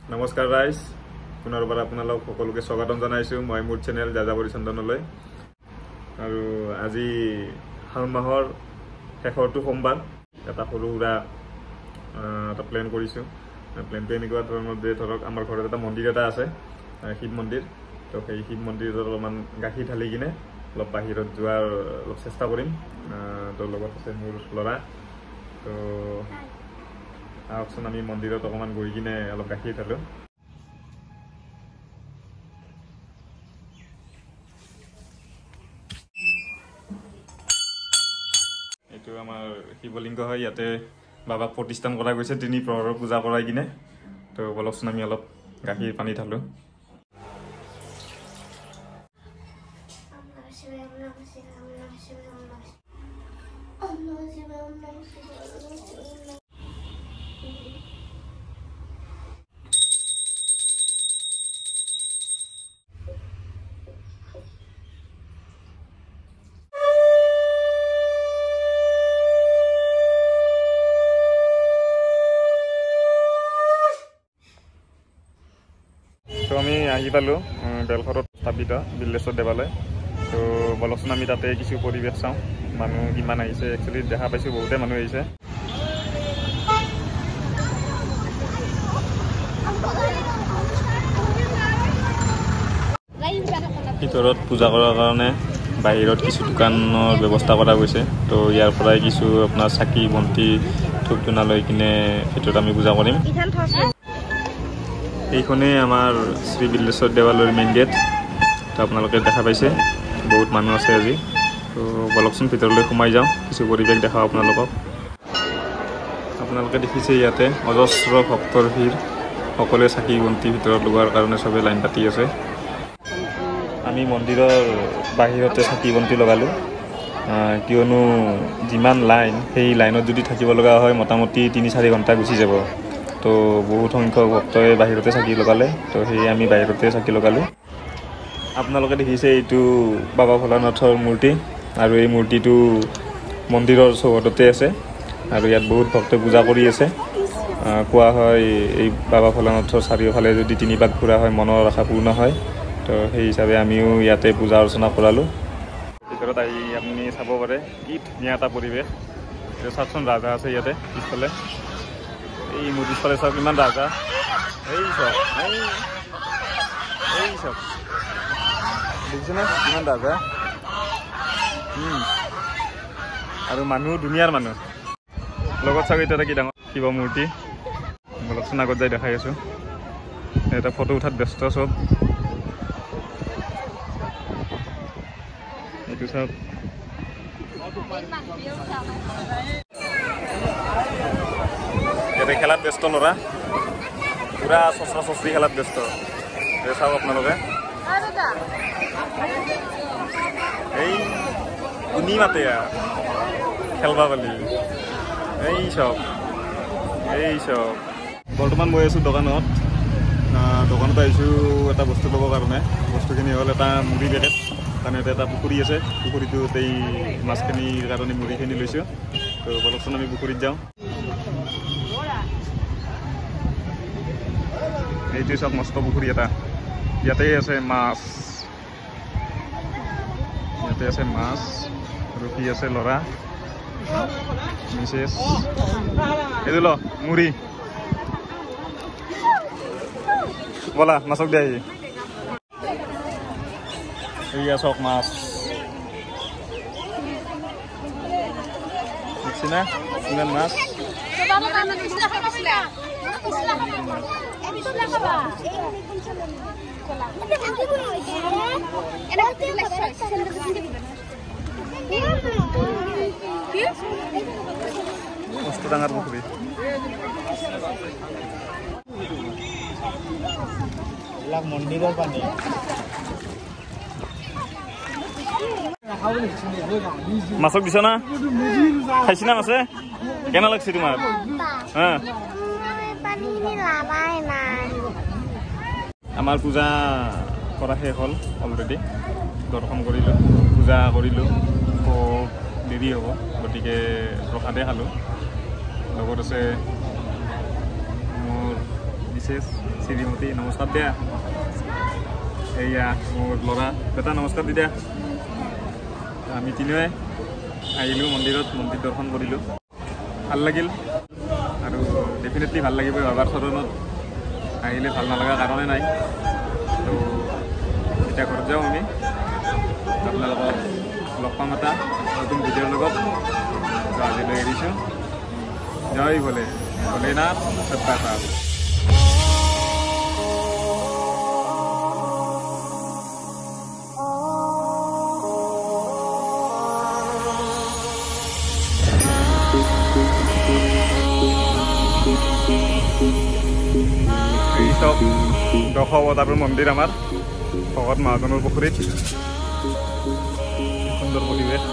নমস্কাৰ ৰাইজ, পুনৰবাৰ আপোনালোক সকলোকে স্বাগতম জনাইছো মই মোৰ চেনেল যাযাবৰী চন্দনলৈ। আৰু আজি শাওণ মাহৰ শেষৰটো সোমবাৰ এটা সৰু সুৰা এটা প্লেন কৰিছো। প্লেনটো এনেকুৱা ধৰণৰ যে ধৰক আমাৰ ঘৰত এটা মন্দিৰ এটা আছে, শিৱ মন্দিৰ। তো সেই শিৱ মন্দিৰত অলপমান গাখীৰ ঢালি কিনে অলপ বাহিৰত যোৱাৰ অলপ চেষ্টা কৰিম। তো লগত আছে মোৰ ল'ৰা। তো আহকচোন আমি মন্দিৰত অকণমান গৈ কিনে অলপ গাখীৰ ঢালো। এইটো আমাৰ শিৱলিংগ হয়, ইয়াতে বাবাক প্ৰতিষ্ঠান কৰা গৈছে 3 প্ৰহৰৰ পূজা কৰাই কিনে। তো বলকচোন আমি অলপ গাখীৰ পানী ঢালো। তো আমি আহি পালোঁ বেলঘৰত স্থাপিত বিল্লেশ্বৰ দেৱালয়। তো বলকচোন আমি তাতে কিছু পৰিৱেশ চাওঁ, মানুহ কিমান আহিছে। একচুৱেলি দেখা পাইছোঁ বহুতে মানুহ আহিছে। ভিতৰত পূজা কৰাৰ কাৰণে বাহিৰত কিছু দোকানৰ ব্যৱস্থা কৰা গৈছে। তো ইয়াৰ পৰাই কিছু আপোনাৰ চাকি বন্তি ধূপ ধূনা লৈ কিনে ভিতৰত আমি পূজা কৰিম। এইখনেই আমাৰ শ্ৰী বিল্লেশ্বৰ দেৱালয়ৰ মেইন গেট। তো আপোনালোকে দেখা পাইছে বহুত মানুহ আছে আজি। তো বলকচোন ভিতৰলৈ সোমাই যাওঁ, কিছু পৰিৱেশ দেখাওঁ আপোনালোকক। আপোনালোকে দেখিছে ইয়াতে অজস্ৰ ভক্তৰ ভিৰ, সকলোৱে চাকি বন্তি ভিতৰত লগোৱাৰ কাৰণে চবেই লাইন পাতি আছে। আমি মন্দিৰৰ বাহিৰতে চাকি বন্তি লগালোঁ, কিয়নো যিমান লাইন সেই লাইনত যদি থাকিব লগা হয় মোটামুটি 3-4 ঘণ্টা গুচি যাব। তো বহুত সংখ্যক ভক্তই বাহিৰতে চাকি লগালে, তো সেয়ে আমি বাহিৰতে চাকি লগালোঁ। আপোনালোকে দেখিছে এইটো বাবা ভোলানাথৰ মূৰ্তি, আৰু এই মূৰ্তিটো মন্দিৰৰ চৌহদতে আছে আৰু ইয়াত বহুত ভক্তই পূজা কৰি আছে। কোৱা হয় এই বাবা ভোলানাথৰ চাৰিওফালে যদি 3 পাক ঘূৰা হয় মনৰ আশা পূৰ্ণ হয়। তো সেই হিচাপে আমিও ইয়াতে পূজা অৰ্চনা কৰালোঁ। ভিতৰত আহি আপুনি চাব পাৰে কি ধুনীয়া এটা পৰিৱেশ। এতিয়া চাওকচোন ৰাজা আছে ইয়াতে পিছফালে, এই মোৰ পিছফালে চাওক ইমান ৰাজা। এই চাওক এই চাওক দেখিছেনে কিমান ৰাজা। আৰু মানুহ দুনিয়াৰ মানুহ। লগত চাওক এতিয়া কি ডাঙৰ শিৱ মূৰ্তি। বলকচোন আগত যাই দেখাই আছোঁ। এটা ফটো উঠাত ব্যস্ত চব। এইটো চাওক ইয়াতে খেলাত ব্যস্ত ল'ৰা, পুৰা চচৰা চচৰি খেলাত ব্যস্ত। চাওক আপোনালোকে এই শুনি মাতে খেলবা পালি। এই চাওক বৰ্তমান মই আছোঁ দোকানত আহিছোঁ এটা বস্তু ল'বৰ কাৰণে। বস্তুখিনি হ'ল এটা মুড়ি পেকেট। কাৰণে এটা পুখুৰী আছে, পুখুৰীটোত এই মাছখিনিৰ কাৰণে মুড়িখিনি লৈছোঁ। তো বলকচোন আমি পুখুৰীত যাওঁ। এইটোৱে চাওক মস্ত পুখুৰী এটা, ইয়াতে আছে মাছ, ৰখি আছে ল'ৰা মিছেছ। এইটো ল মুড়ি, বলা মাছক দে। এইয়া চাওক মাছ, দেখছি না ইমান মাছ। মস্ত ডাঙৰ পুখুৰী। মন্দিৰৰ পানী মাছক দিছ না, খাইছি না মাছে? কেনে লাগছে তোমাৰ? আমাৰ পূজা কৰা শেষ হ'ল অলৰেডি। দৰ্শন কৰিলোঁ, পূজা কৰিলোঁ, খুব দেৰি হ'ব, গতিকে প্ৰসাদে খালোঁ। লগত আছে মোৰ বিশেষ শ্ৰীমতী নমস্কাৰ দিয়া। এয়া মোৰ ল'ৰা বেটা নমস্কাৰ দি দিয়া। আমি তিনিওৱে আহিলোঁ মন্দিৰত, মন্দিৰ দৰ্শন কৰিলোঁ, ভাল লাগিল আৰু ডেফিনেটলি ভাল লাগিব। বাবাৰ চৰণত আহিলে ভাল নলগা কাৰণে নাই। তো এতিয়া ঘৰত যাওঁ আমি, আপোনালোকক লগ পাম এটা নতুন ভিডিঅ'ৰ লগত। তো আজিলৈ এৰিছোঁ। জয় ভোলে, ভোলেনাথ সত্তা সাল। এই সব 10 অৱতাৰৰ মন্দিৰ আমাৰ ভগত মহাজনৰ পুখুৰীত। সুন্দৰ পৰিৱেশ।